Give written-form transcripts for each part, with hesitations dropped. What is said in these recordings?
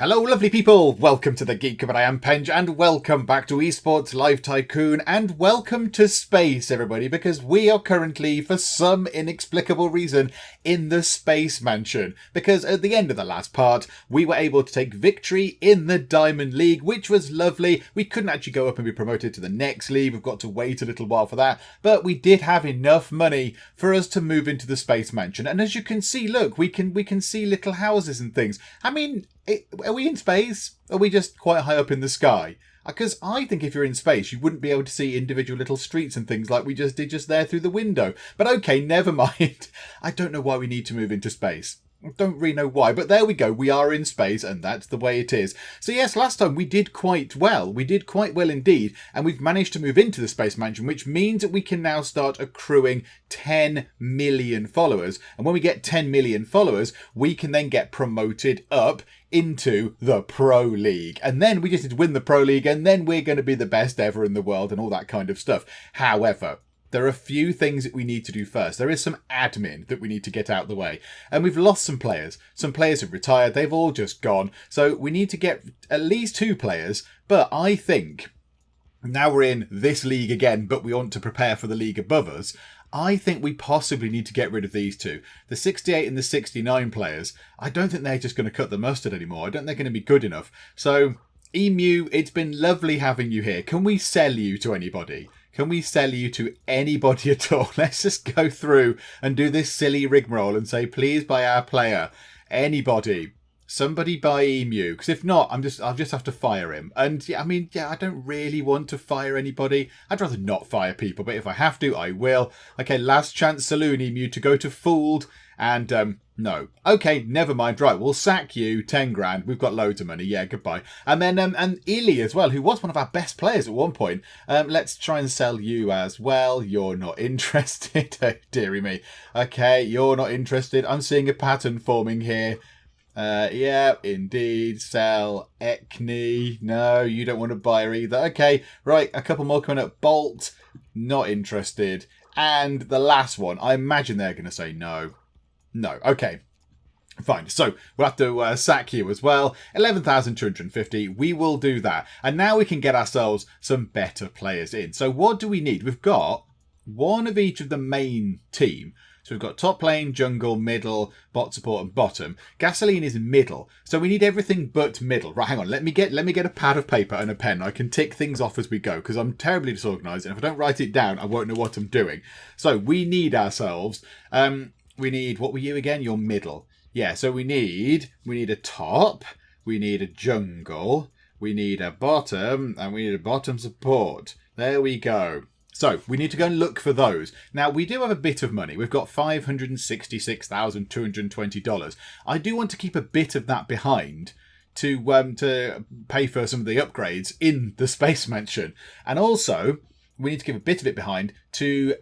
Hello lovely people, welcome to the Geek Cupboard, I am Penge, and welcome back to Esports Life Tycoon, and welcome to space everybody, because we are currently, for some inexplicable reason, in the Space Mansion, because at the end of the last part, we were able to take victory in the Diamond League, which was lovely. We couldn't actually go up and be promoted to the next league, we've got to wait a little while for that, but we did have enough money for us to move into the Space Mansion, and as you can see, look, we can see little houses and things. I mean, are we in space? Are we just quite high up in the sky? Because I think if you're in space, you wouldn't be able to see individual little streets and things like we just did just there through the window. But okay, never mind. I don't know why we need to move into space. I don't really know why, but there we go. We are in space, and that's the way it is. So yes, last time we did quite well. We did quite well indeed, and we've managed to move into the Space Mansion, which means that we can now start accruing 10 million followers. And when we get 10 million followers, we can then get promoted up into the Pro League. And then we just need to win the Pro League, and then we're going to be the best ever in the world and all that kind of stuff. However, there are a few things that we need to do first. There is some admin that we need to get out of the way. And we've lost some players. Some players have retired. They've all just gone. So we need to get at least 2 players. But I think now we're in this league again, but we want to prepare for the league above us. I think we possibly need to get rid of these 2. The 68 and the 69 players. I don't think they're just going to cut the mustard anymore. I don't think they're going to be good enough. So, Emu, it's been lovely having you here. Can we sell you to anybody? Can we sell you to anybody at all? Let's just go through and do this silly rigmarole and say, please buy our player. Anybody. Somebody buy Emu. Because if not, I'll just have to fire him. And yeah, I don't really want to fire anybody. I'd rather not fire people, but if I have to, I will. Okay, last chance saloon Emu to go to Fooled. And no. Okay, never mind. Right, we'll sack you. 10 grand. We've got loads of money. Yeah, goodbye. And then and Ely as well, who was one of our best players at one point. Let's try and sell you as well. You're not interested. Oh, dearie me. Okay, you're not interested. I'm seeing a pattern forming here. Yeah, indeed. Sell Ekney. No, you don't want to buy her either. Okay, right. A couple more coming up. Bolt. Not interested. And the last one. I imagine they're going to say no. No. Okay. Fine. So we'll have to sack you as well. 11,250. We will do that. And now we can get ourselves some better players in. So what do we need? We've got one of each of the main team. So we've got top lane, jungle, middle, bot support, and bottom. Gasoline is middle. So we need everything but middle. Right, hang on. Let me get a pad of paper and a pen. I can tick things off as we go because I'm terribly disorganized. And if I don't write it down, I won't know what I'm doing. So we need ourselves... we need, what were you again? Your middle. Yeah, so we need a top, we need a jungle, we need a bottom, and we need a bottom support. There we go. So we need to go and look for those. Now, we do have a bit of money. We've got $566,220. I do want to keep a bit of that behind to pay for some of the upgrades in the Space Mansion. And also, we need to give a bit of it behind to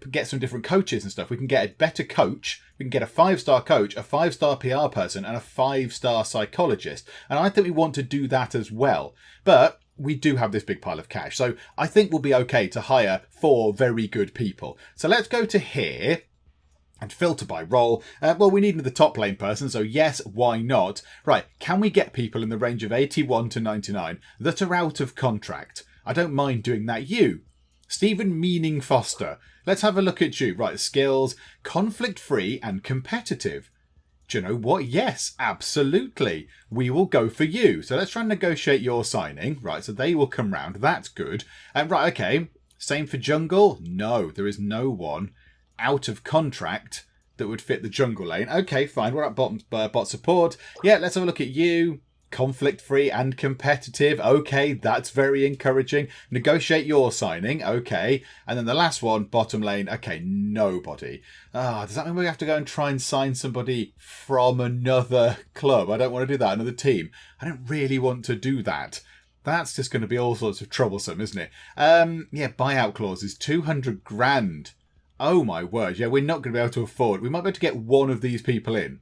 get some different coaches and stuff. We can get a better coach. We can get a 5-star coach, a 5-star PR person, and a 5-star psychologist. And I think we want to do that as well. But we do have this big pile of cash. So I think we'll be okay to hire 4 very good people. So let's go to here and filter by role. Well, we need the top lane person, so yes, why not? Right, can we get people in the range of 81 to 99 that are out of contract? I don't mind doing that. You, Stephen Meaning Foster. Let's have a look at you. Right, skills, conflict-free and competitive. Do you know what? Yes, absolutely. We will go for you. So let's try and negotiate your signing. Right, so they will come round. That's good. And right, okay. Same for jungle? No, there is no one out of contract that would fit the jungle lane. Okay, fine. We're at bot support. Yeah, let's have a look at you. Conflict-free and competitive. Okay, that's very encouraging. Negotiate your signing. Okay. And then the last one, bottom lane. Okay, nobody. Does that mean we have to go and try and sign somebody from another club? I don't want to do that. Another team. I don't really want to do that. That's just going to be all sorts of troublesome, isn't it? Yeah, buyout clauses. 200 grand. Oh my word. Yeah, we're not going to be able to afford. We might be able to get one of these people in,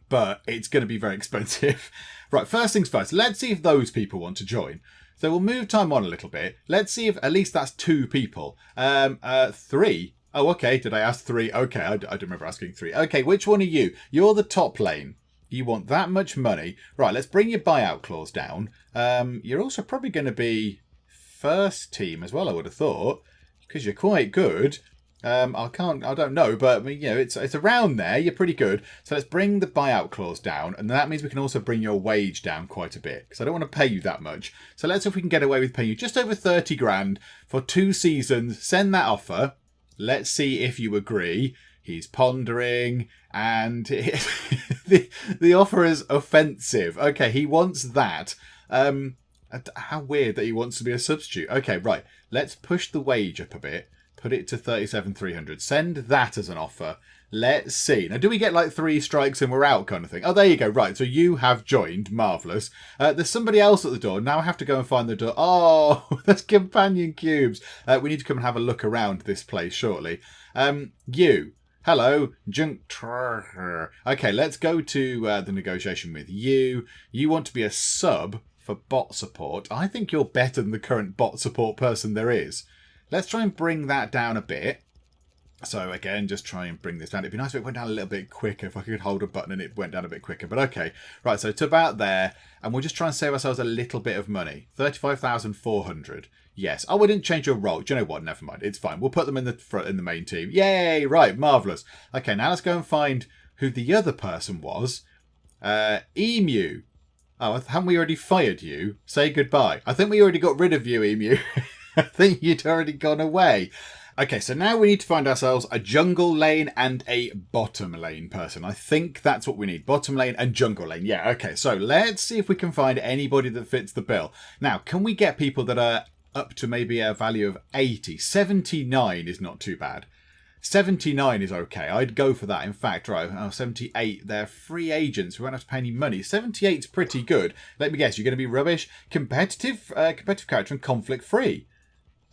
but it's going to be very expensive. Right, first things first, let's see if those people want to join. So we'll move time on a little bit. Let's see if at least that's 2 people. 3. Oh, okay. Did I ask 3? Okay, I don't remember asking 3. Okay, which one are you? You're the top lane. You want that much money. Right, let's bring your buyout clause down. You're also probably going to be first team as well, I would have thought, because you're quite good. I don't know, but it's around there. You're pretty good. So let's bring the buyout clause down, and that means we can also bring your wage down quite a bit, because I don't want to pay you that much. So let's see if we can get away with paying you just over 30 grand for 2 seasons. Send that offer. Let's see if you agree. He's pondering, and the offer is offensive. Okay, he wants that. How weird that he wants to be a substitute. Okay, right. Let's push the wage up a bit. Put it to 37,300. Send that as an offer. Let's see. Now, do we get like 3 strikes and we're out kind of thing? Oh, there you go. Right, so you have joined. Marvellous. There's somebody else at the door. Now I have to go and find the door. Oh, there's companion cubes. We need to come and have a look around this place shortly. You. Hello, junk. Okay, let's go to the negotiation with you. You want to be a sub for bot support. I think you're better than the current bot support person there is. Let's try and bring that down a bit. So again, just try and bring this down. It'd be nice if it went down a little bit quicker. If I could hold a button and it went down a bit quicker. But okay, right. So to about there, and we'll just try and save ourselves a little bit of money. 35,400. Yes. Oh, we didn't change your role. Do you know what? Never mind. It's fine. We'll put them in the front in the main team. Yay! Right. Marvelous. Okay. Now let's go and find who the other person was. Emu. Oh, haven't we already fired you? Say goodbye. I think we already got rid of you, Emu. I think you'd already gone away. Okay, so now we need to find ourselves a jungle lane and a bottom lane person. I think that's what we need. Bottom lane and jungle lane. Yeah, okay. So let's see if we can find anybody that fits the bill. Now, can we get people that are up to maybe a value of 80? 79 is not too bad. 79 is okay. I'd go for that. In fact, right, 78, they're free agents. We won't have to pay any money. 78's pretty good. Let me guess, you're going to be rubbish. Competitive character and conflict free.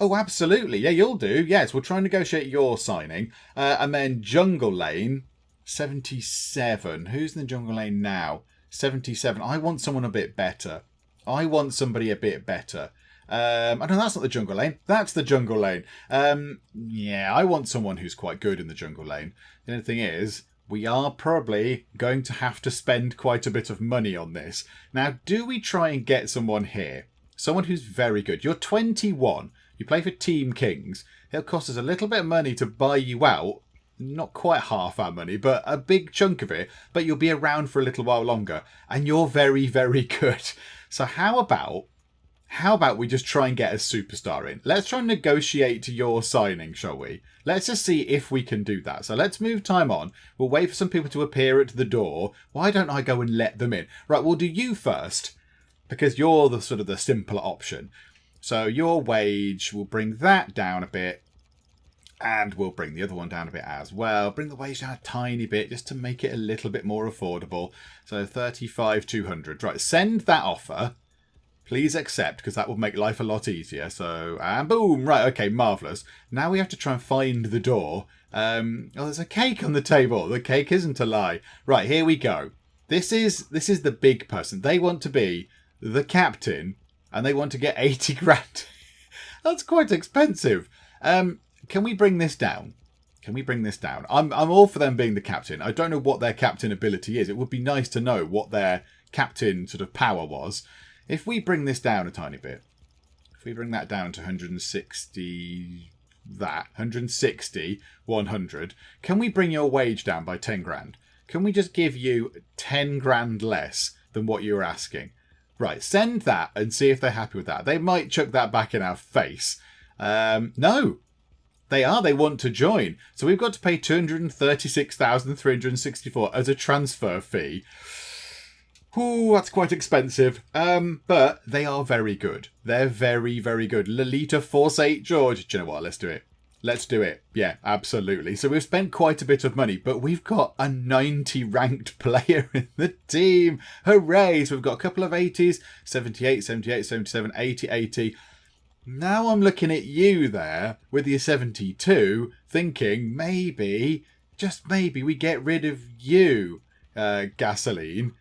Oh, absolutely. Yeah, you'll do. Yes, we'll try and negotiate your signing. And then jungle lane, 77. Who's in the jungle lane now? 77. I want someone a bit better. I want somebody a bit better. Oh, no, that's not the jungle lane. That's the jungle lane. Yeah, I want someone who's quite good in the jungle lane. The only thing is, we are probably going to have to spend quite a bit of money on this. Now, do we try and get someone here? Someone who's very good. You're 21. You play for Team Kings. It'll cost us a little bit of money to buy you out. Not quite half our money, but a big chunk of it. But you'll be around for a little while longer. And you're very, very good. So how about we just try and get a superstar in? Let's try and negotiate your signing, shall we? Let's just see if we can do that. So let's move time on. We'll wait for some people to appear at the door. Why don't I go and let them in? Right, we'll do you first, because you're the sort of the simpler option. So your wage, we'll bring that down a bit. And we'll bring the other one down a bit as well. Bring the wage down a tiny bit just to make it a little bit more affordable. So 35,200. Right, send that offer. Please accept, because that will make life a lot easier. So, and boom. Right, okay, marvellous. Now we have to try and find the door. Oh, there's a cake on the table. The cake isn't a lie. Right, here we go. This is the big person. They want to be the captain, and they want to get 80 grand. That's quite expensive. Can we bring this down? Can we bring this down? I'm all for them being the captain. I don't know what their captain ability is. It would be nice to know what their captain sort of power was. If we bring this down a tiny bit, if we bring that down to 160, 100, can we bring your wage down by 10 grand? Can we just give you 10 grand less than what you're asking? Right, send that and see if they're happy with that. They might chuck that back in our face. No, they want to join. So we've got to pay 236,364 as a transfer fee. Ooh, that's quite expensive. But they are very good. They're very, very good. Lolita Force 8 George. Do you know what? Let's do it. Let's do it. Yeah, absolutely. So we've spent quite a bit of money, but we've got a 90 ranked player in the team. Hooray! So we've got a couple of 80s. 78, 78, 77, 80, 80. Now I'm looking at you there with your 72, thinking maybe, just maybe, we get rid of you, Gasoline,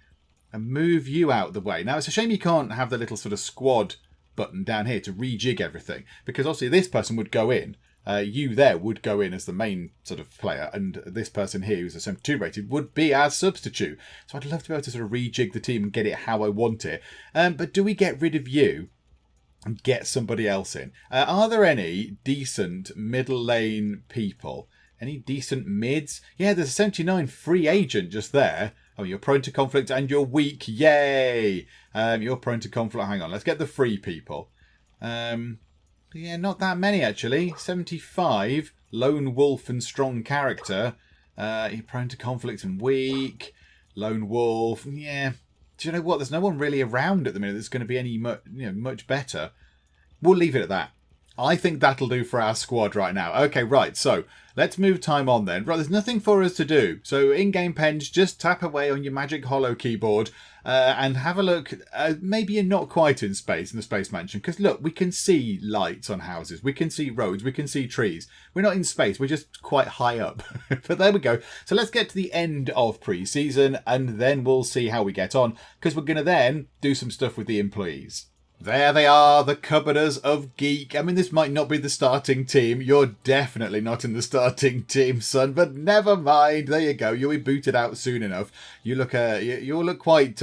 and move you out the way. Now, it's a shame you can't have the little sort of squad button down here to rejig everything, because obviously this person would go in, you there would go in as the main sort of player, and this person here who's a 72 rated would be our substitute. So I'd love to be able to sort of rejig the team and get it how I want it. But do we get rid of you and get somebody else in? Are there any decent middle lane people? Any decent mids? Yeah, there's a 79 free agent just there. Oh, you're prone to conflict and you're weak. Yay! You're prone to conflict. Hang on, let's get the free people. Yeah, not that many actually. 75, lone wolf and strong character. You're prone to conflict and weak. Lone wolf. Yeah. Do you know what? There's no one really around at the minute that's going to be any much better. We'll leave it at that. I think that'll do for our squad right now. Okay, right, so let's move time on then. Right, there's nothing for us to do. So in-game pens, just tap away on your Magic Hollow keyboard and have a look. Maybe you're not quite in space, in the Space Mansion, because look, we can see lights on houses. We can see roads. We can see trees. We're not in space. We're just quite high up. But there we go. So let's get to the end of pre-season and then we'll see how we get on, because we're going to then do some stuff with the employees. There they are, the Cupboarders of Geek. I mean, this might not be the starting team. You're definitely not in the starting team, son. But never mind. There you go. You'll be booted out soon enough. You look, you all look quite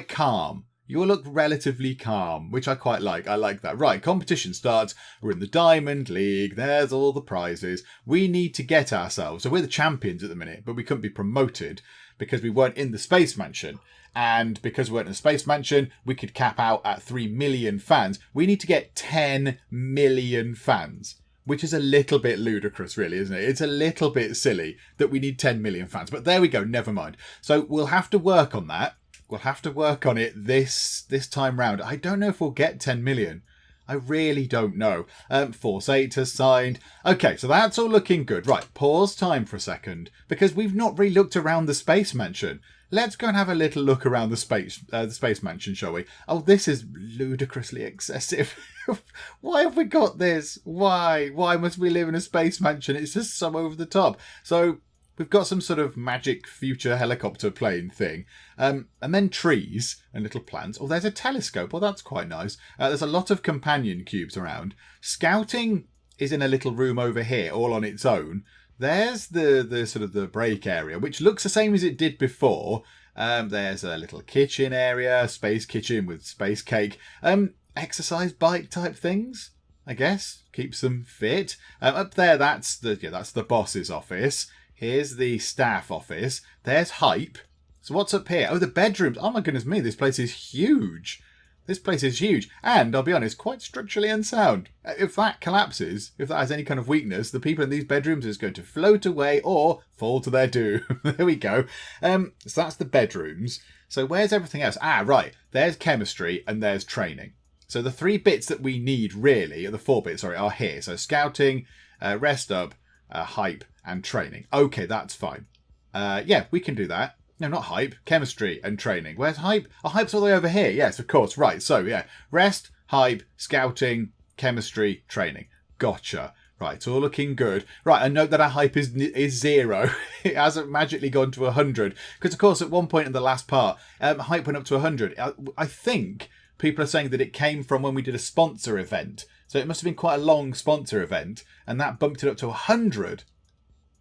calm. You all look relatively calm, which I quite like. I like that. Right, competition starts. We're in the Diamond League. There's all the prizes. We need to get ourselves. So we're the champions at the minute, but we couldn't be promoted because we weren't in the Space Mansion. And because we weren't in a Space Mansion, we could cap out at 3 million fans. We need to get 10 million fans, which is a little bit ludicrous, really, isn't it? It's a little bit silly that we need 10 million fans. But there we go, never mind. So we'll have to work on that. We'll have to work on it this time round. I don't know if we'll get 10 million. I really don't know. Force 8 has signed. Okay, so that's all looking good. Right, pause time for a second, because we've not really looked around the Space Mansion. Let's go and have a little look around the Space Mansion, shall we? Oh, this is ludicrously excessive. Why have we got this? Why? Why must we live in a Space Mansion? It's just so over the top. So we've got some sort of magic future helicopter plane thing. And then trees and little plants. Oh, there's a telescope. Well, that's quite nice. There's a lot of companion cubes around. Scouting is in a little room over here, all on its own. There's the sort of the break area, which looks the same as it did before. There's a little kitchen area, space kitchen with space cake. Exercise bike type things, I guess. Keeps them fit. Up there, that's the boss's office. Here's the staff office. There's Hype. So what's up here? Oh, the bedrooms. Oh my goodness me, this place is huge. This place is huge. And, I'll be honest, quite structurally unsound. If that collapses, if that has any kind of weakness, the people in these bedrooms is going to float away or fall to their doom. There we go. So that's the bedrooms. So where's everything else? Ah, right. There's chemistry and there's training. So the 3 bits that we need, really, or the 4 bits, sorry, are here. So scouting, rest up, hype, and training. Okay, that's fine. Yeah, we can do that. No, not hype. Chemistry and training. Where's hype? Oh, hype's all the way over here. Yes, of course. Right. So, yeah. Rest, hype, scouting, chemistry, training. Gotcha. Right. It's all looking good. Right. And note that our hype is 0. It hasn't magically gone to 100. Because, of course, at one point in the last part, hype went up to 100. I think people are saying that it came from when we did a sponsor event. So it must have been quite a long sponsor event. And that bumped it up to 100.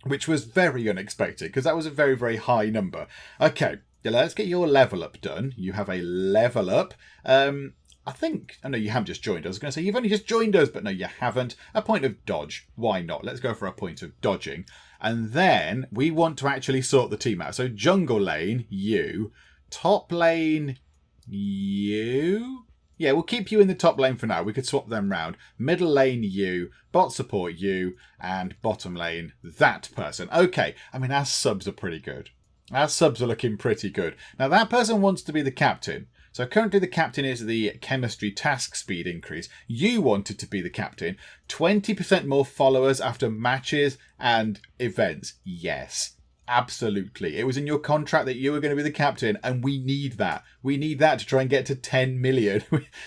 Which was very unexpected, because that was a very, very high number. Okay, let's get your level up done. You have a level up. I know you haven't just joined us. I was going to say, you've only just joined us, but no, you haven't. A point of dodge. Why not? Let's go for a point of dodging. And then we want to actually sort the team out. So jungle lane, you. Top lane, you. Yeah, we'll keep you in the top lane for now. We could swap them round. Middle lane, you. Bot support, you. And bottom lane, that person. Okay, I mean, our subs are pretty good. Our subs are looking pretty good. Now, that person wants to be the captain. So currently the captain is the chemistry task speed increase. You wanted to be the captain. 20% more followers after matches and events. Yes. Absolutely. It was in your contract that you were going to be the captain, and we need that. We need that to try and get to 10 million.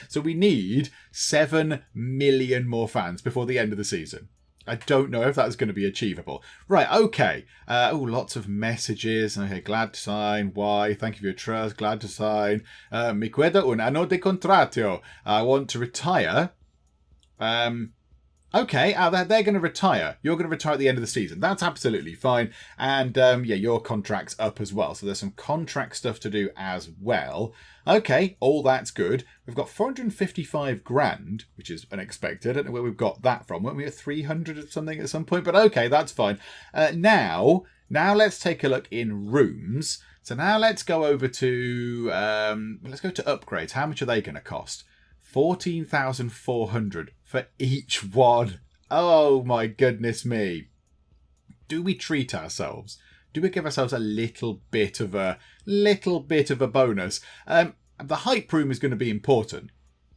So we need 7 million more fans before the end of the season. I don't know if that's going to be achievable. Right, okay. Lots of messages. Okay, glad to sign. Why? Thank you for your trust. Glad to sign. Mi queda un anno de contratto. I want to retire. Okay, they're going to retire. You're going to retire at the end of the season. That's absolutely fine. And yeah, your contract's up as well. So there's some contract stuff to do as well. Okay, all that's good. We've got 455 grand, which is unexpected. I don't know where we've got that from. Weren't we at 300 or something at some point? But okay, that's fine. Now let's take a look in rooms. So now let's go over to let's go to upgrades. How much are they going to cost? 14,400 for each one. Oh my goodness me. Do we treat ourselves? Do we give ourselves a little bit of a bonus? The hype room is going to be important.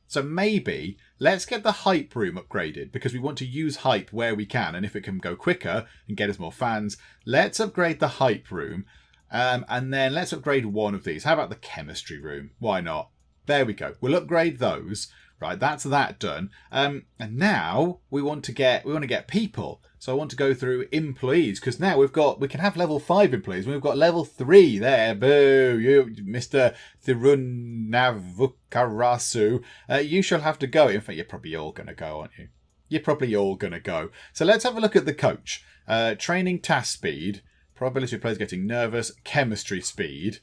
So maybe let's get the hype room upgraded because we want to use hype where we can. And if it can go quicker and get us more fans, let's upgrade the hype room. And then let's upgrade one of these. How about the chemistry room? Why not? There we go. We'll upgrade those. Right, that's that done. And now we want to get people. So I want to go through employees because now we can have level 5 employees. We've got level 3 there. Boo, you, Mr. Thirunavukarasu. You shall have to go. In fact, you're probably all going to go, aren't you? You're probably all going to go. So let's have a look at the coach. Training task speed, probability of players getting nervous, chemistry speed.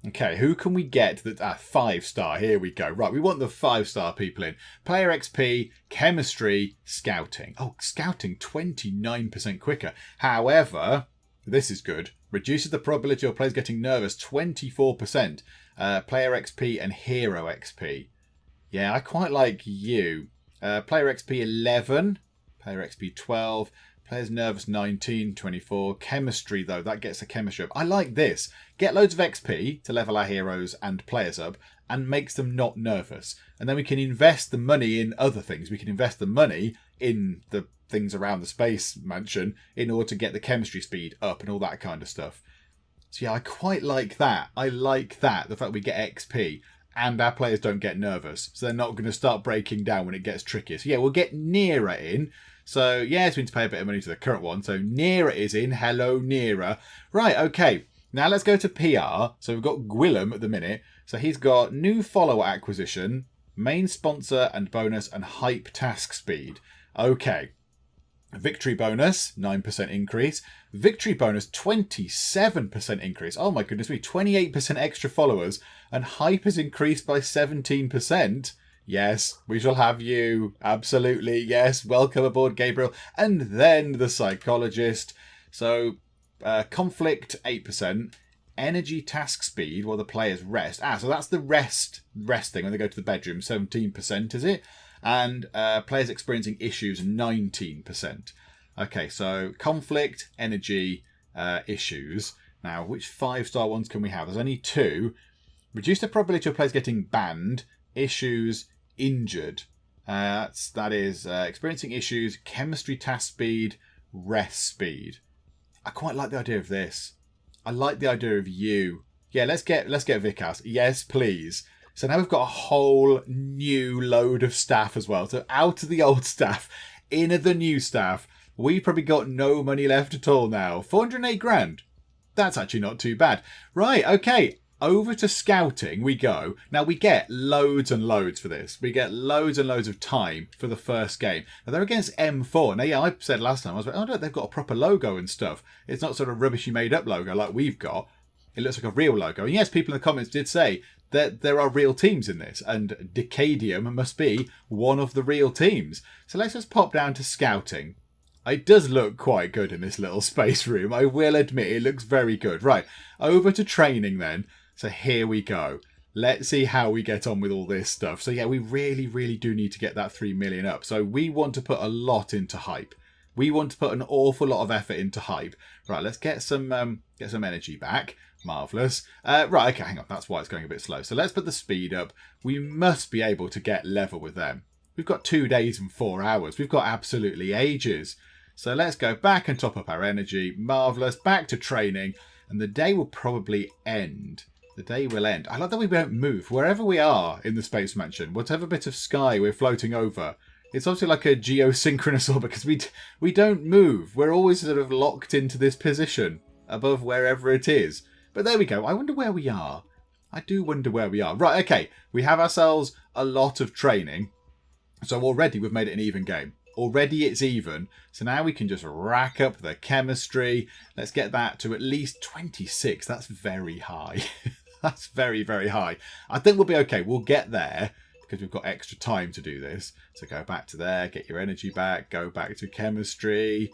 Okay, who can we get that 5-star? Here we go. Right, we want the 5-star people in. Player XP, chemistry, scouting. Oh, scouting 29% quicker. However, this is good. Reduces the probability of players getting nervous 24%. Player XP and hero XP. Yeah, I quite like you. Player XP 11, player XP 12. Players nervous 19, 24. Chemistry though, that gets a chemistry up. I like this. Get loads of XP to level our heroes and players up and makes them not nervous. And then we can invest the money in other things. We can invest the money in the things around the space mansion in order to get the chemistry speed up and all that kind of stuff. So yeah, I quite like that. I like that. The fact we get XP and our players don't get nervous. So they're not going to start breaking down when it gets tricky. So yeah, we'll get Nera in. So, yes, we need to pay a bit of money to the current one. So, Nera is in. Hello, Nera. Right, okay. Now, let's go to PR. So, we've got Gwillem at the minute. So, he's got new follower acquisition, main sponsor and bonus, and hype task speed. Okay. Victory bonus, 9% increase. Victory bonus, 27% increase. Oh, my goodness me. 28% extra followers. And hype is increased by 17%. Yes, we shall have you. Absolutely. Yes. Welcome aboard, Gabriel. And then the psychologist. So, conflict, 8%. Energy task speed while the players rest. So that's the rest thing when they go to the bedroom. 17%, is it? And players experiencing issues, 19%. Okay, so conflict, energy, issues. Now, which 5-star ones can we have? There's only 2. Reduce the probability of players getting banned, issues, injured. That is experiencing issues, chemistry task speed, rest speed. I quite like the idea of this. I like the idea of you. Yeah, let's get Vikas. Yes, please. So now we've got a whole new load of staff as well. So out of the old staff, in of the new staff. We've probably got no money left at all now. 408 grand. That's actually not too bad. Right, okay. Over to scouting we go. Now we get loads and loads for this. We get loads and loads of time for the first game. Now they're against M4. Now yeah, I said last time, I was like, oh no, they've got a proper logo and stuff. It's not sort of rubbishy made up logo like we've got. It looks like a real logo. And yes, people in the comments did say that there are real teams in this. And Decadium must be one of the real teams. So let's just pop down to scouting. It does look quite good in this little space room. I will admit it looks very good. Right, over to training then. So here we go. Let's see how we get on with all this stuff. So yeah, we really, really do need to get that 3 million up. So we want to put a lot into hype. We want to put an awful lot of effort into hype. Right, let's get some energy back. Marvellous. Right, okay, hang on. That's why it's going a bit slow. So let's put the speed up. We must be able to get level with them. We've got 2 days and 4 hours. We've got absolutely ages. So let's go back and top up our energy. Marvellous. Back to training. And the day will probably end. The day will end. I like that we don't move. Wherever we are in the space mansion, whatever bit of sky we're floating over, it's obviously like a geosynchronous orbit because we don't move. We're always sort of locked into this position above wherever it is. But there we go. I wonder where we are. I do wonder where we are. Right, okay. We have ourselves a lot of training. So already we've made it an even game. Already it's even. So now we can just rack up the chemistry. Let's get that to at least 26. That's very high. That's very, very high. I think we'll be okay. We'll get there because we've got extra time to do this. So go back to there, get your energy back, go back to chemistry.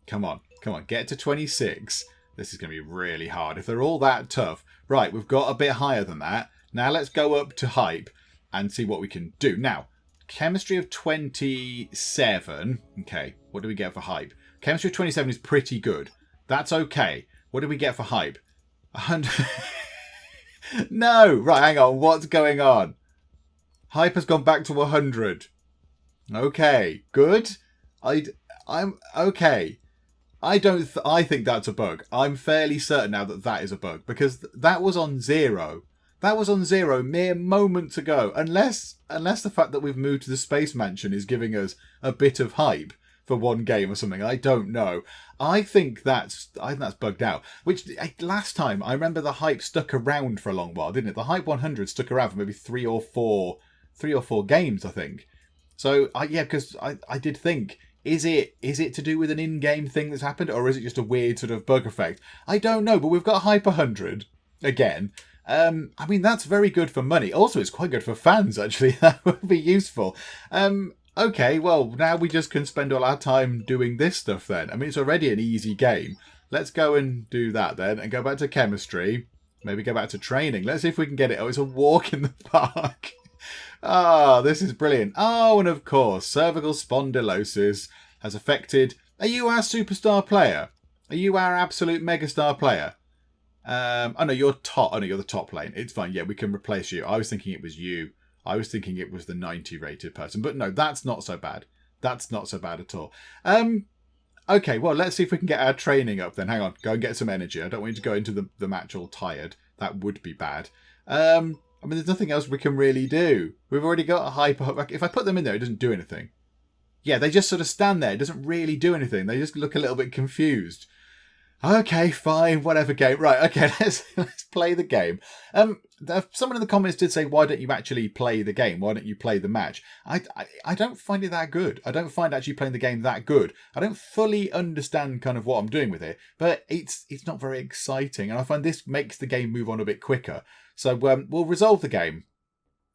Come on, come on, get to 26. This is going to be really hard. If they're all that tough. Right, we've got a bit higher than that. Now let's go up to hype and see what we can do. Now, chemistry of 27. Okay, what do we get for hype? Chemistry of 27 is pretty good. That's okay. What do we get for hype? 100. No, right, hang on. What's going on? Hype has gone back to 100. Okay, good. I'm okay. I think that's a bug. I'm fairly certain now that that is a bug because that was on 0. That was on 0 mere moments ago. Unless the fact that we've moved to the Space Mansion is giving us a bit of hype for one game or something. I don't know. I think that's bugged out. Which last time I remember the hype stuck around for a long while, didn't it? The hype 100 stuck around for maybe three or four games, I think. So because I did think, is it to do with an in-game thing that's happened, or is it just a weird sort of bug effect? I don't know, but we've got hype 100 again. I mean, that's very good for money. Also, it's quite good for fans, actually. That would be useful. Okay, well, now we just can spend all our time doing this stuff then. I mean, it's already an easy game. Let's go and do that then and go back to chemistry. Maybe go back to training. Let's see if we can get it. Oh, it's a walk in the park. Ah, this is brilliant. Oh, and of course, cervical spondylosis has affected... Are you our superstar player? Are you our absolute megastar player? Oh no, you're top. Oh no, you're the top lane. It's fine. Yeah, we can replace you. I was thinking it was you. I was thinking it was the 90 rated person. But no, that's not so bad. That's not so bad at all. Okay, well, let's see if we can get our training up then. Hang on, go and get some energy. I don't want you to go into the match all tired. That would be bad. I mean, there's nothing else we can really do. We've already got a hyper... If I put them in there, it doesn't do anything. Yeah, they just sort of stand there. It doesn't really do anything. They just look a little bit confused. Okay, fine, whatever game. Right, okay, let's play the game. Someone in the comments did say, why don't you actually play the game? Why don't you play the match? I don't find it that good. I don't find actually playing the game that good. I don't fully understand kind of what I'm doing with it, but it's not very exciting. And I find this makes the game move on a bit quicker. So we'll resolve the game.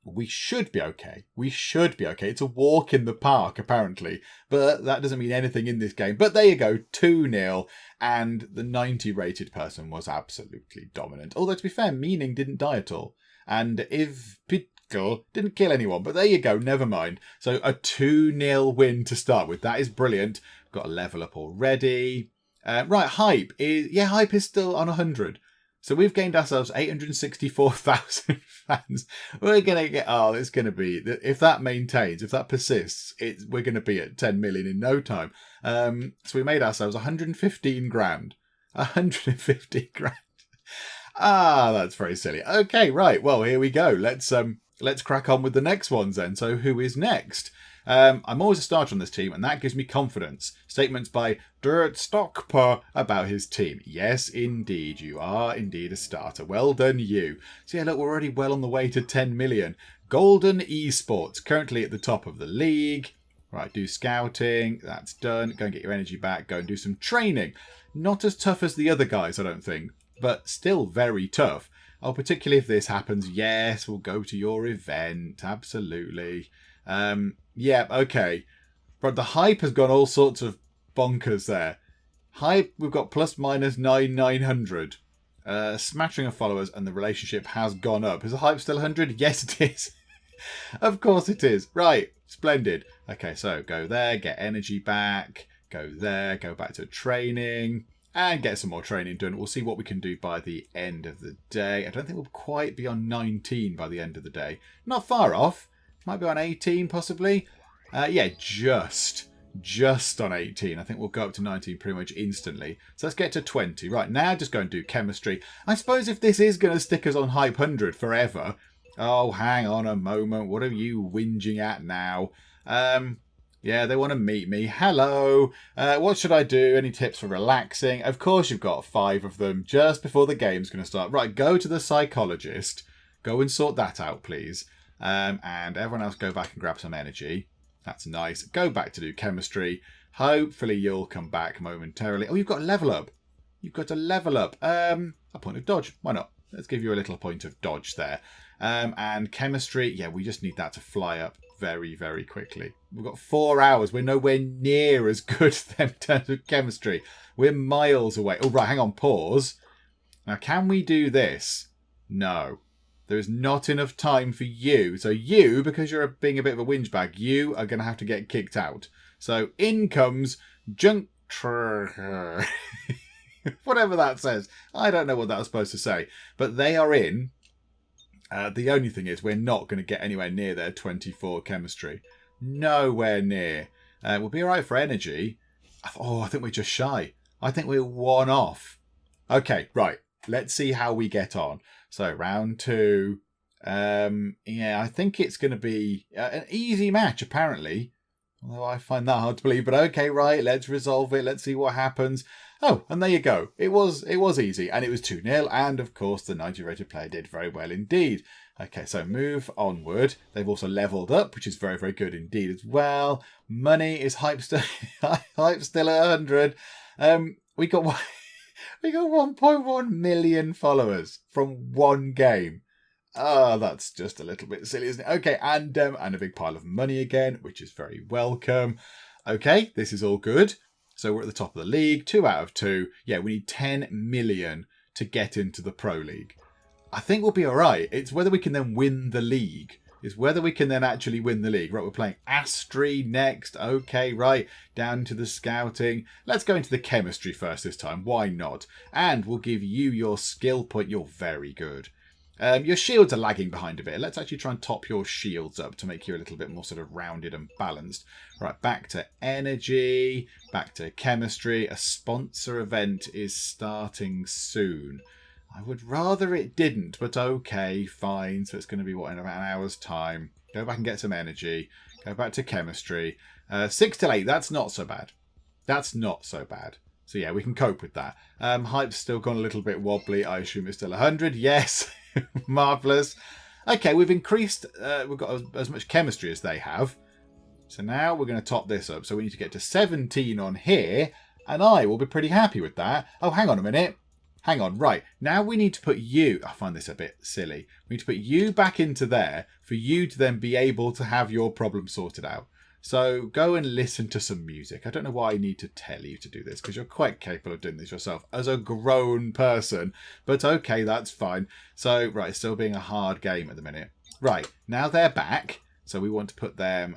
We should be okay. We should be okay. It's a walk in the park, apparently. But that doesn't mean anything in this game. But there you go, 2-0. And the 90 rated person was absolutely dominant. Although, to be fair, Meaning didn't die at all. And if Pitkel didn't kill anyone. But there you go, never mind. So a 2-0 win to start with. That is brilliant. Got a level up already. Right, hype is still on 100. So we've gained ourselves 864,000 fans. We're going to get... Oh, it's going to be... If that maintains, if that persists, we're going to be at 10 million in no time. So we made ourselves 115 grand. 115 grand. Ah, that's very silly. Okay, right. Well, here we go. Let's crack on with the next ones then. So who is next? I'm always a starter on this team, and that gives me confidence. Statements by Dirt Stockper about his team. Yes, indeed, you are indeed a starter. Well done, you. So yeah, look, we're already well on the way to 10 million. Golden Esports, currently at the top of the league. Right, do scouting. That's done. Go and get your energy back. Go and do some training. Not as tough as the other guys, I don't think, but still very tough. Oh, particularly if this happens. Yes, we'll go to your event. Absolutely. Yeah, okay. But the hype has gone all sorts of bonkers there. Hype, we've got plus minus 900. Smattering of followers, and the relationship has gone up. Is the hype still 100? Yes, it is. Of course it is. Right, splendid. Okay, so go there, get energy back. Go there, go back to training. And get some more training done. We'll see what we can do by the end of the day. I don't think we'll quite be on 19 by the end of the day. Not far off. Might be on 18, possibly. Yeah, just on 18. I think we'll go up to 19 pretty much instantly. So let's get to 20. Right, now just go and do chemistry. I suppose if this is going to stick us on hype 100 forever... Oh, hang on a moment. What are you whinging at now? Yeah, they want to meet me. Hello. What should I do? Any tips for relaxing? Of course you've got 5 of them just before the game's going to start. Right, go to the psychologist. Go and sort that out, please. And everyone else go back and grab some energy. That's nice. Go back to do chemistry. Hopefully you'll come back momentarily. Oh, you've got a level up. You've got a level up. A point of dodge. Why not? Let's give you a little point of dodge there. And chemistry, yeah, we just need that to fly up very, very quickly. We've got 4 hours. We're nowhere near as good in terms of chemistry. We're miles away. Oh, right, hang on, pause. Now, can we do this? No. There is not enough time for you. So you, because you're being a bit of a whinge bag, you are going to have to get kicked out. So in comes junk... Whatever that says. I don't know what that was supposed to say. But they are in. The only thing is we're not going to get anywhere near their 24 chemistry. Nowhere near. We'll be all right for energy. I think we're just shy. I think we're 1 off. Okay, right. Let's see how we get on. So round 2. Yeah, I think it's going to be an easy match, apparently. Although I find that hard to believe. But okay, right. Let's resolve it. Let's see what happens. Oh, and there you go. It was easy. And it was 2-0. And, of course, the 90-rated player did very well indeed. Okay, so move onward. They've also leveled up, which is very, very good indeed as well. Money is hype still at 100. We got 1.1 million followers from one game. Oh, that's just a little bit silly, isn't it? Okay, and a big pile of money again, which is very welcome. Okay, this is all good. So we're at the top of the league, 2 out of 2. Yeah, we need 10 million to get into the Pro League. I think we'll be all right. It's whether we can then win the league. It's whether we can then actually win the league. Right, we're playing Astri next. Okay, right, down to the scouting. Let's go into the chemistry first this time. Why not? And we'll give you your skill point. You're very good. Your shields are lagging behind a bit. Let's actually try and top your shields up to make you a little bit more sort of rounded and balanced. Right, back to energy, back to chemistry. A sponsor event is starting soon. I would rather it didn't, but okay, fine. So it's going to be, what, in about an hour's time. Go back and get some energy. Go back to chemistry. 6 till 8, that's not so bad. That's not so bad. So yeah, we can cope with that. Hype's still gone a little bit wobbly. I assume it's still 100. Yes. Marvellous. Okay, we've increased, we've got as much chemistry as they have. So now we're going to top this up. So we need to get to 17 on here, and I will be pretty happy with that. Oh, hang on a minute. Hang on, right. Now we need to put you, I find this a bit silly. We need to put you back into there for you to then be able to have your problem sorted out. So go and listen to some music. I don't know why I need to tell you to do this, because you're quite capable of doing this yourself as a grown person. But okay, that's fine. So, right, it's still being a hard game at the minute. Right, now they're back. So we want to put them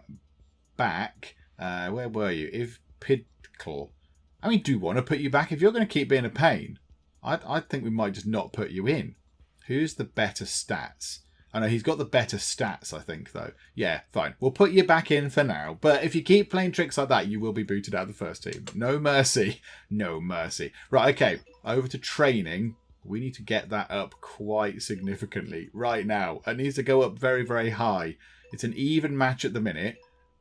back. Where were you? If Pidkle. I mean, do you want to put you back? If you're going to keep being a pain, I think we might just not put you in. Who's the better stats? I know he's got the better stats, I think, though. Yeah, fine. We'll put you back in for now. But if you keep playing tricks like that, you will be booted out of the first team. No mercy. No mercy. Right, okay. Over to training. We need to get that up quite significantly right now. It needs to go up very, very high. It's an even match at the minute.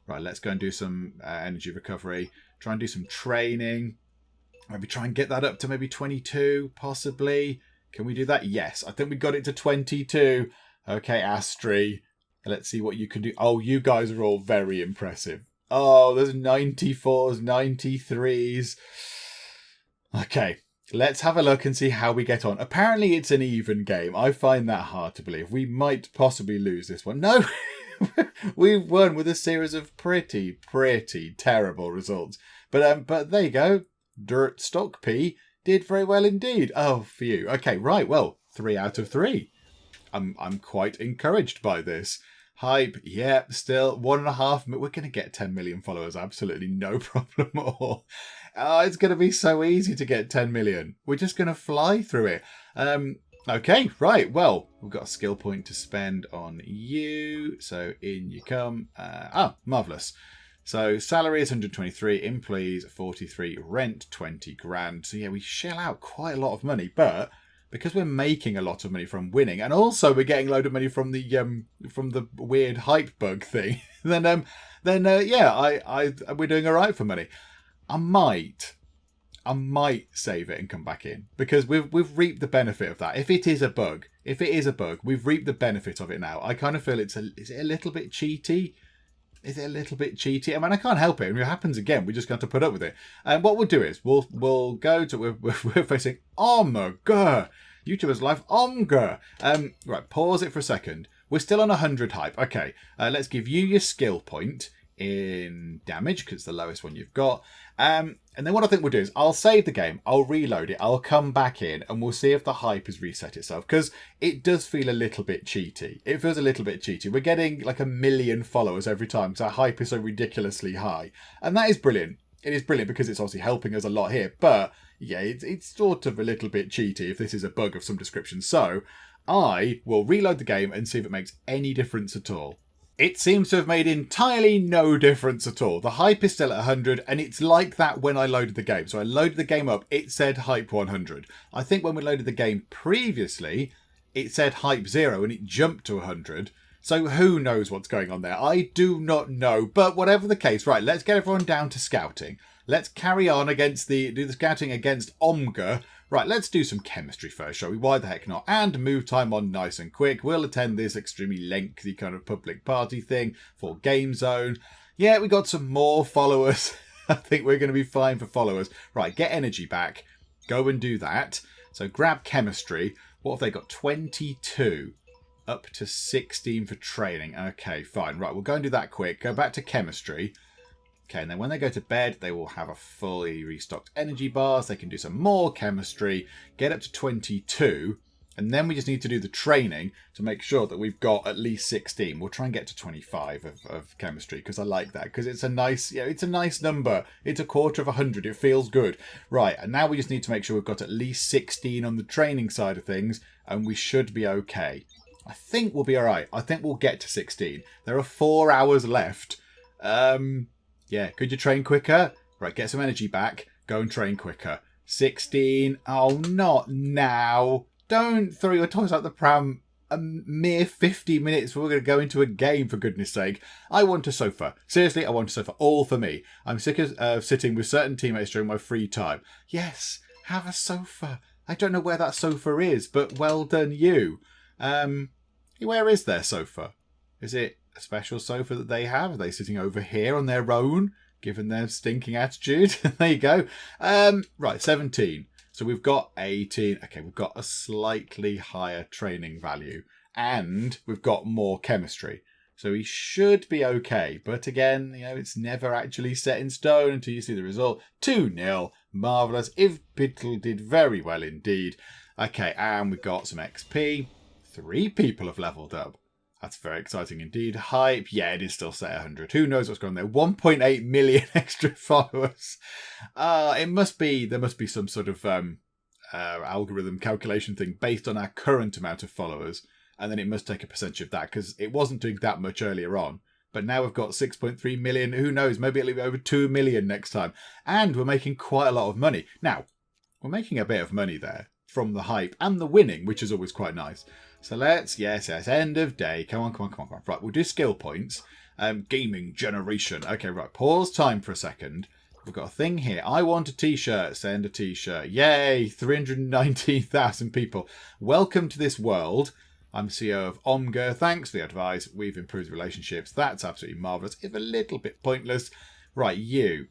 Right, let's go and do some energy recovery. Try and do some training. Maybe try and get that up to maybe 22, possibly. Can we do that? Yes, I think we got it to 22. Okay, Astri, let's see what you can do. Oh, you guys are all very impressive. Oh, there's 94s, 93s. Okay, let's have a look and see how we get on. Apparently, it's an even game. I find that hard to believe. We might possibly lose this one. No, we've won with a series of pretty terrible results. But there you go. Dirt Stock P did very well indeed. Oh, for you. Okay, right. Well, 3 out of 3. I'm quite encouraged by this. Hype, yeah, still 1.5. We're going to get 10 million followers. Absolutely no problem at all. Oh, it's going to be so easy to get 10 million. We're just going to fly through it. Okay, right. Well, we've got a skill point to spend on you. So in you come. Marvellous. So salary is 123, employees 43, rent 20 grand. So yeah, we shell out quite a lot of money, but because we're making a lot of money from winning, and also we're getting a load of money from the weird hype bug thing, then we're doing all right for money. I might save it and come back in because we've reaped the benefit of that. If it is a bug, we've reaped the benefit of it now. I kind of feel is it a little bit cheaty? Is it a little bit cheaty? I mean, I can't help it. If it happens again, we're just going to put up with it. And what we'll do is we'll go to we're facing Omega. YouTubers Life Omega. Right, pause it for a second. We're still on 100 hype. Okay, let's give you your skill point in damage because it's the lowest one you've got. And then what I think we'll do is I'll save the game, I'll reload it, I'll come back in and we'll see if the hype has reset itself because it does feel a little bit cheaty. It feels a little bit cheaty. We're getting like 1 million followers every time because our hype is so ridiculously high. And that is brilliant. It is brilliant because it's obviously helping us a lot here. But yeah, it's sort of a little bit cheaty if this is a bug of some description. So I will reload the game and see if it makes any difference at all. It seems to have made entirely no difference at all. The hype is still at 100, and it's like that when I loaded the game. So I loaded the game up, it said hype 100. I think when we loaded the game previously, it said hype 0, and it jumped to 100. So who knows what's going on there? I do not know. But whatever the case, right, let's get everyone down to scouting. Let's carry on do the scouting against Omega. Right, let's do some chemistry first, shall we? Why the heck not? And move time on nice and quick. We'll attend this extremely lengthy kind of public party thing for Game Zone. Yeah, we got some more followers. I think we're going to be fine for followers. Right, get energy back. Go and do that. So grab chemistry. What have they got? 22. Up to 16 for training. Okay, fine. Right, we'll go and do that quick. Go back to chemistry. Okay, and then when they go to bed, they will have a fully restocked energy bars. They can do some more chemistry, get up to 22, and then we just need to do the training to make sure that we've got at least 16. We'll try and get to 25 of chemistry because I like that because it's a nice, it's a nice number. It's a quarter of 100. It feels good. Right, and now we just need to make sure we've got at least 16 on the training side of things, and we should be okay. I think we'll be all right. I think we'll get to 16. There are 4 hours left. Yeah, could you train quicker? Right, get some energy back. Go and train quicker. 16. Oh, not now. Don't throw your toys out the pram a mere 50 minutes before we're going to go into a game, for goodness sake. I want a sofa. Seriously, I want a sofa. All for me. I'm sick of sitting with certain teammates during my free time. Yes, have a sofa. I don't know where that sofa is, but well done you. Where is their sofa? Is it a special sofa that they have? Are they sitting over here on their own, given their stinking attitude? There you go. Right, 17. So we've got 18. Okay, we've got a slightly higher training value. And we've got more chemistry. So he should be okay. But again, it's never actually set in stone until you see the result. 2-0. Marvellous. Ivbittle did very well indeed. Okay, and we've got some XP. 3 people have leveled up. That's very exciting indeed. Hype, yeah, it is still set at 100. Who knows what's going on there? 1.8 million extra followers. There must be some sort of algorithm calculation thing based on our current amount of followers, and then it must take a percentage of that because it wasn't doing that much earlier on. But now we've got 6.3 million. Who knows? Maybe it'll be over 2 million next time. And we're making quite a lot of money. Now, we're making a bit of money there from the hype and the winning, which is always quite nice. So let's, yes, end of day. Come on. Right, we'll do skill points. Gaming generation. Okay, right, pause time for a second. We've got a thing here. I want a t-shirt. Send a t-shirt. Yay, 319,000 people. Welcome to this world. I'm CEO of Omega. Thanks for the advice. We've improved relationships. That's absolutely marvellous. If a little bit pointless. Right, you.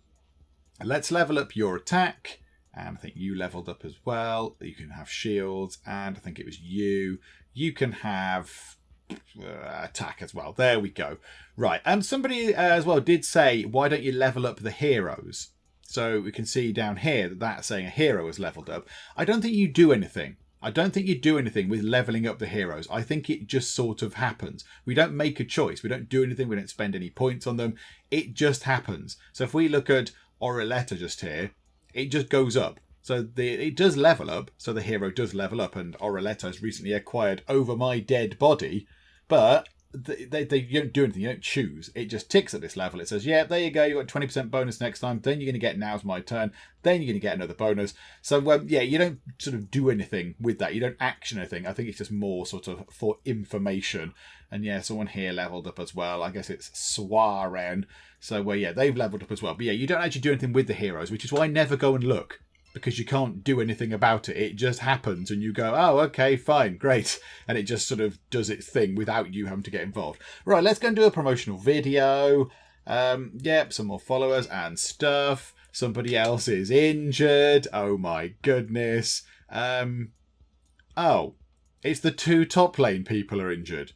Let's level up your attack. And I think you leveled up as well. You can have shields. And I think it was you. You can have attack as well. There we go. Right. And somebody as well did say, why don't you level up the heroes? So we can see down here that that's saying a hero is leveled up. I don't think you do anything. I don't think you do anything with leveling up the heroes. I think it just sort of happens. We don't make a choice. We don't do anything. We don't spend any points on them. It just happens. So if we look at Oraletta just here, it just goes up. So it does level up. So the hero does level up. And Oraletta has recently acquired Over My Dead Body. But they don't do anything. You don't choose. It just ticks at this level. It says, yeah, there you go. You got 20% bonus next time. Then you're going to get Now's My Turn. Then you're going to get another bonus. So, yeah, you don't sort of do anything with that. You don't action anything. I think it's just more sort of for information. And, yeah, someone here leveled up as well. I guess it's Swaren. So, well, yeah, they've leveled up as well. But, yeah, you don't actually do anything with the heroes, which is why I never go and look. because you can't do anything about it. It just happens and you go, oh, okay, fine, great. And it just sort of does its thing without you having to get involved. Right, let's go and do a promotional video. Yep, some more followers and stuff. Somebody else is injured. Oh my goodness. Oh, it's the 2 top lane people are injured.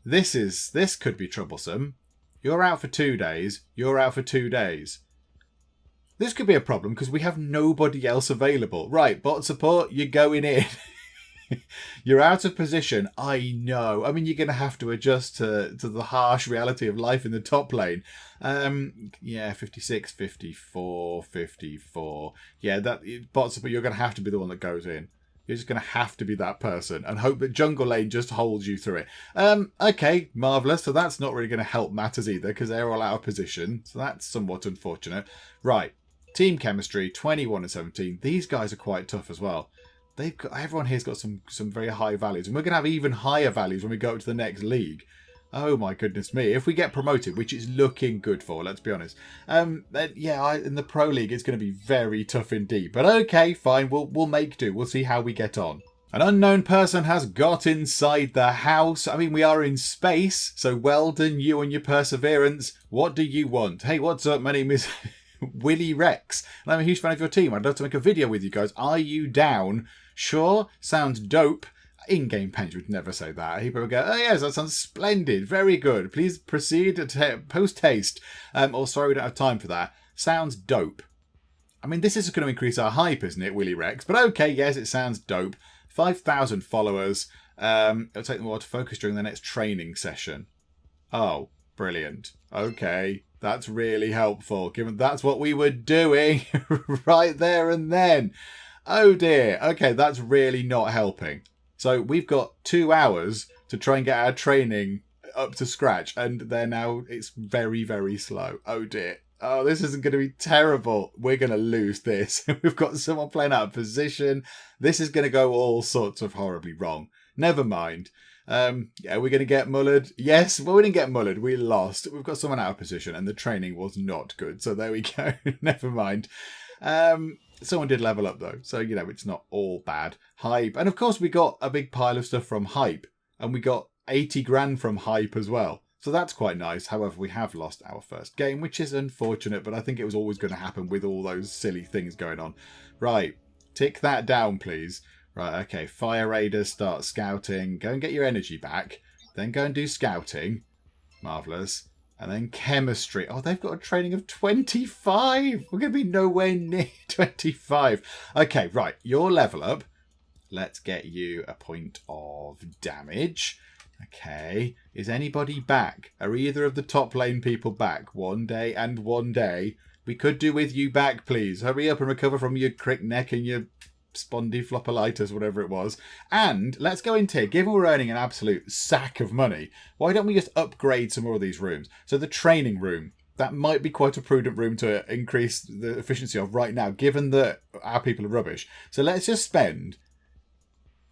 This could be troublesome. You're out for 2 days. You're out for 2 days. This could be a problem because we have nobody else available. Right, bot support, you're going in. You're out of position. I know. I mean, you're going to have to adjust to the harsh reality of life in the top lane. Yeah, 56, 54, 54. Yeah, that bot support, you're going to have to be the one that goes in. You're just going to have to be that person and hope that jungle lane just holds you through it. Okay, marvellous. So that's not really going to help matters either because they're all out of position. So that's somewhat unfortunate. Right. Team chemistry, 21 and 17. These guys are quite tough as well. Everyone here's got some very high values. And we're going to have even higher values when we go to the next league. Oh my goodness me. If we get promoted, which it's looking good for, let's be honest. Then, yeah, in the Pro League, it's going to be very tough indeed. But okay, fine. We'll make do. We'll see how we get on. An unknown person has got inside the house. I mean, we are in space. So well done, you and your perseverance. What do you want? Hey, what's up? My name is Willy Rex. And I'm a huge fan of your team. I'd love to make a video with you guys. Are you down? Sure. Sounds dope. In-game Penge would never say that. He would go, oh yes, that sounds splendid. Very good. Please proceed post-haste. Or sorry, we don't have time for that. Sounds dope. I mean, this is going to increase our hype, isn't it, Willy Rex? But okay, yes, it sounds dope. 5,000 followers. It'll take them a while to focus during the next training session. Oh, brilliant. Okay, that's really helpful, given that's what we were doing right there and then. Oh dear. Okay, that's really not helping. So we've got 2 hours to try and get our training up to scratch, and it's very, very slow. Oh dear. Oh, this isn't going to be terrible. We're going to lose this. We've got someone playing out of position. This is going to go all sorts of horribly wrong. Never mind. Yeah, we're going to get mullered. Yes, well, we didn't get mullered. We lost. We've got someone out of position, and the training was not good. So there we go. Never mind. Someone did level up though, so it's not all bad. Hype, and of course we got a big pile of stuff from Hype, and we got 80 grand from Hype as well. So that's quite nice. However, we have lost our first game, which is unfortunate, but I think it was always going to happen with all those silly things going on. Right, tick that down, please. Right, okay, Fire Raiders start scouting. Go and get your energy back. Then go and do scouting. Marvellous. And then chemistry. Oh, they've got a training of 25. We're going to be nowhere near 25. Okay, right. Your level up. Let's get you a point of damage. Okay. Is anybody back? Are either of the top lane people back? 1 day and 1 day. We could do with you back, please. Hurry up and recover from your crick neck and your spondyfloppilitis, whatever it was. And let's go into here. Given we're earning an absolute sack of money, why don't we just upgrade some more of these rooms? So the training room, that might be quite a prudent room to increase the efficiency of right now, given that our people are rubbish. So let's just spend...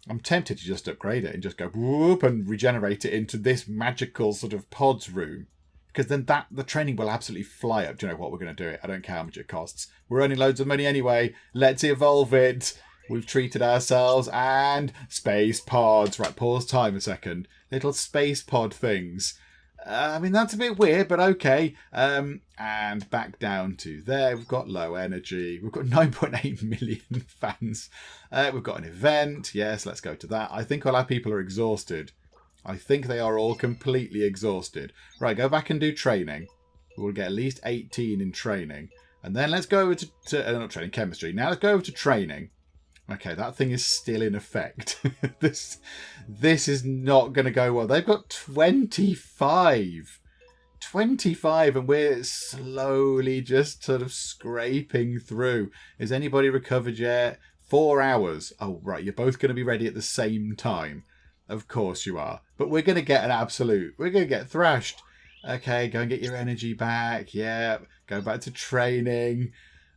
I'm tempted to just upgrade it and just go whoop and regenerate it into this magical sort of pods room. Because then the training will absolutely fly up. Do you know what? We're going to do it. I don't care how much it costs. We're earning loads of money anyway. Let's evolve it. We've treated ourselves, and space pods. Right, pause time a second. Little space pod things. I mean, that's a bit weird, but okay. And back down to there. We've got low energy. We've got 9.8 million fans. We've got an event. Yes, let's go to that. I think all our people are exhausted. I think they are all completely exhausted. Right, go back and do training. We'll get at least 18 in training. And then let's go over to not training, chemistry. Now let's go over to training. Okay, that thing is still in effect. This is not going to go well. They've got 25. 25, and we're slowly just sort of scraping through. Is anybody recovered yet? 4 hours. Oh, right, you're both going to be ready at the same time. Of course you are. But we're going to get we're going to get thrashed. Okay, go and get your energy back. Yeah, go back to training.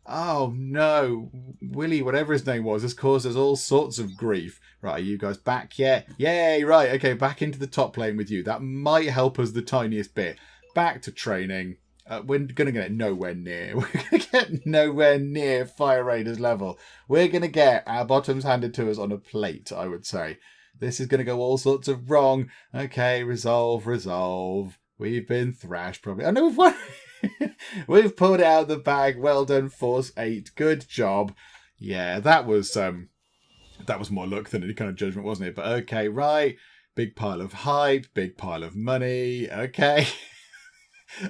Oh no, Willy, whatever his name was, has caused us all sorts of grief. Right, are you guys back yet? Yay, right, okay, back into the top lane with you. That might help us the tiniest bit. Back to training. We're going to get nowhere near. We're going to get nowhere near Fire Raiders level. We're going to get our bottoms handed to us on a plate, I would say. This is going to go all sorts of wrong. Okay, resolve. We've been thrashed, probably. Oh, no, we've won. We've pulled it out of the bag. Well done, Force 8. Good job. Yeah, that was more luck than any kind of judgment, wasn't it? But okay, right. Big pile of hype, big pile of money. Okay.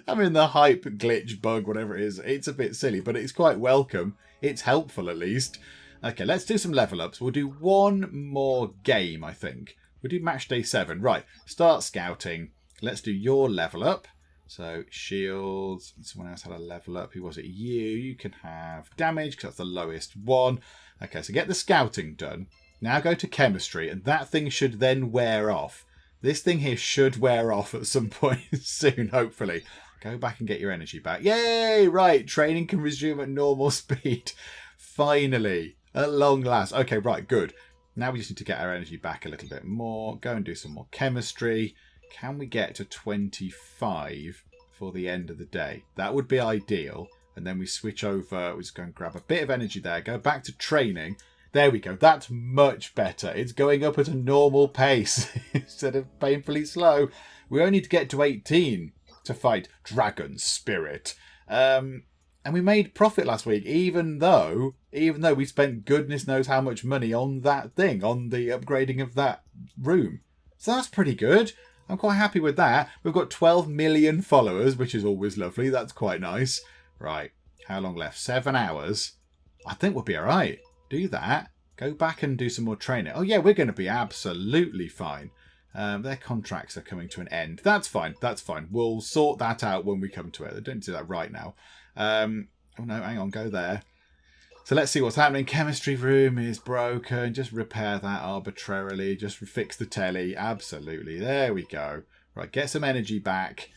I mean, the hype glitch bug, whatever it is, it's a bit silly, but it's quite welcome. It's helpful, at least. Okay, let's do some level ups. We'll do one more game, I think. We'll do match day 7. Right, start scouting. Let's do your level up. So, shields. Someone else had a level up. Who was it? You can have damage, because that's the lowest one. Okay, so get the scouting done. Now go to chemistry, and that thing should then wear off. This thing here should wear off at some point soon, hopefully. Go back and get your energy back. Yay! Right, training can resume at normal speed. Finally, at long last. Okay, right, good. Now we just need to get our energy back a little bit more. Go and do some more chemistry. Can we get to 25 for the end of the day? That would be ideal. And then we switch over. We just go and grab a bit of energy there. Go back to training. There we go. That's much better. It's going up at a normal pace instead of painfully slow. We only need to get to 18 to fight Dragon Spirit. And we made profit last week, even though we spent goodness knows how much money on that thing, on the upgrading of that room. So that's pretty good. I'm quite happy with that. We've got 12 million followers, which is always lovely. That's quite nice. Right. How long left? 7 hours. I think we'll be all right. Do that. Go back and do some more training. Oh, yeah, we're going to be absolutely fine. Their contracts are coming to an end. That's fine. That's fine. We'll sort that out when we come to it. Don't do that right now. Oh, no, hang on. Go there. So let's see what's happening. Chemistry room is broken. Just repair that arbitrarily. Just fix the telly. Absolutely. There we go. Right, get some energy back.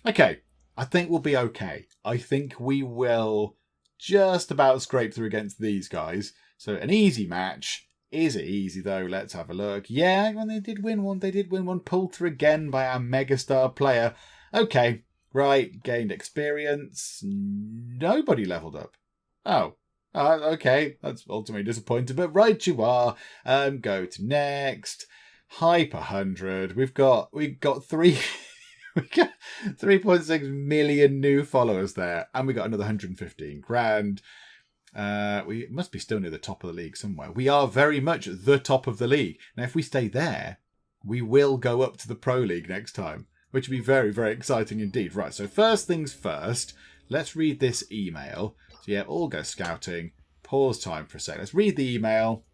Okay, I think we'll be okay. I think we will just about scrape through against these guys. So an easy match. Is it easy, though? Let's have a look. Yeah, well, they did win one. They did win one. Pulled through again by our megastar player. Okay, right. Gained experience. Nobody leveled up. Oh. Okay, that's ultimately disappointing, but right you are. Go to next. Hype 100. We've got 3.6 million new followers there, and we got another 115 grand. We must be still near the top of the league somewhere. We are very much the top of the league. Now, if we stay there, we will go up to the Pro League next time, which would be very, very exciting indeed. Right, so first things first, let's read this email. So yeah, all go scouting. Pause time for a sec. Let's read the email.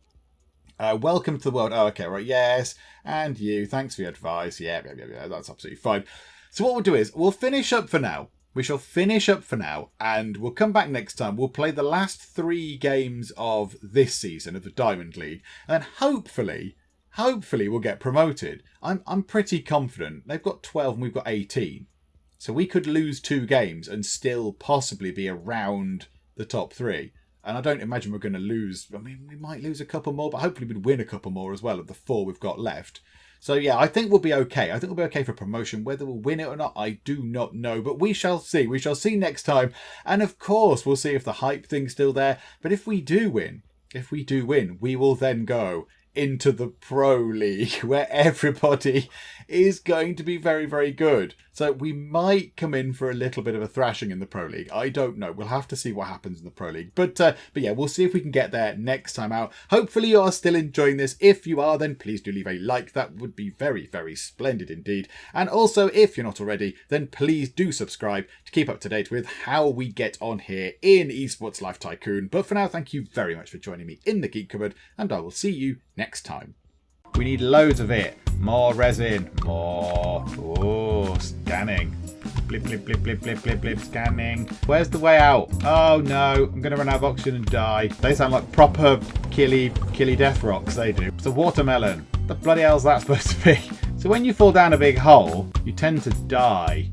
Welcome to the world. Oh, okay, right, yes. And you, thanks for your advice. Yeah, that's absolutely fine. So what we'll do is, we'll finish up for now. We shall finish up for now, and we'll come back next time. We'll play the last 3 games of this season of the Diamond League, and hopefully we'll get promoted. I'm pretty confident. They've got 12 and we've got 18. So we could lose 2 games and still possibly be around the top 3. And I don't imagine we're going to lose. I mean, we might lose a couple more, but hopefully we'd win a couple more as well of the 4 we've got left. So yeah, I think we'll be okay. I think we'll be okay for promotion. Whether we'll win it or not, I do not know. But we shall see. We shall see next time. And of course, we'll see if the hype thing's still there. But if we do win, we will then go into the Pro League, where everybody is going to be very, very good. So we might come in for a little bit of a thrashing in the Pro League. I don't know. We'll have to see what happens in the Pro League. But yeah, we'll see if we can get there next time out. Hopefully you are still enjoying this. If you are, then please do leave a like. That would be very, very splendid indeed. And also, if you're not already, then please do subscribe to keep up to date with how we get on here in Esports Life Tycoon. But for now, thank you very much for joining me in the Geek Cupboard, and I will see you next time. We need loads of it. More resin. More. Oh, scanning. Blip, blip, blip, blip, blip, blip, blip, scanning. Where's the way out? Oh no, I'm going to run out of oxygen and die. They sound like proper killy death rocks, they do. It's a watermelon. What the bloody hell's that supposed to be? So when you fall down a big hole, you tend to die.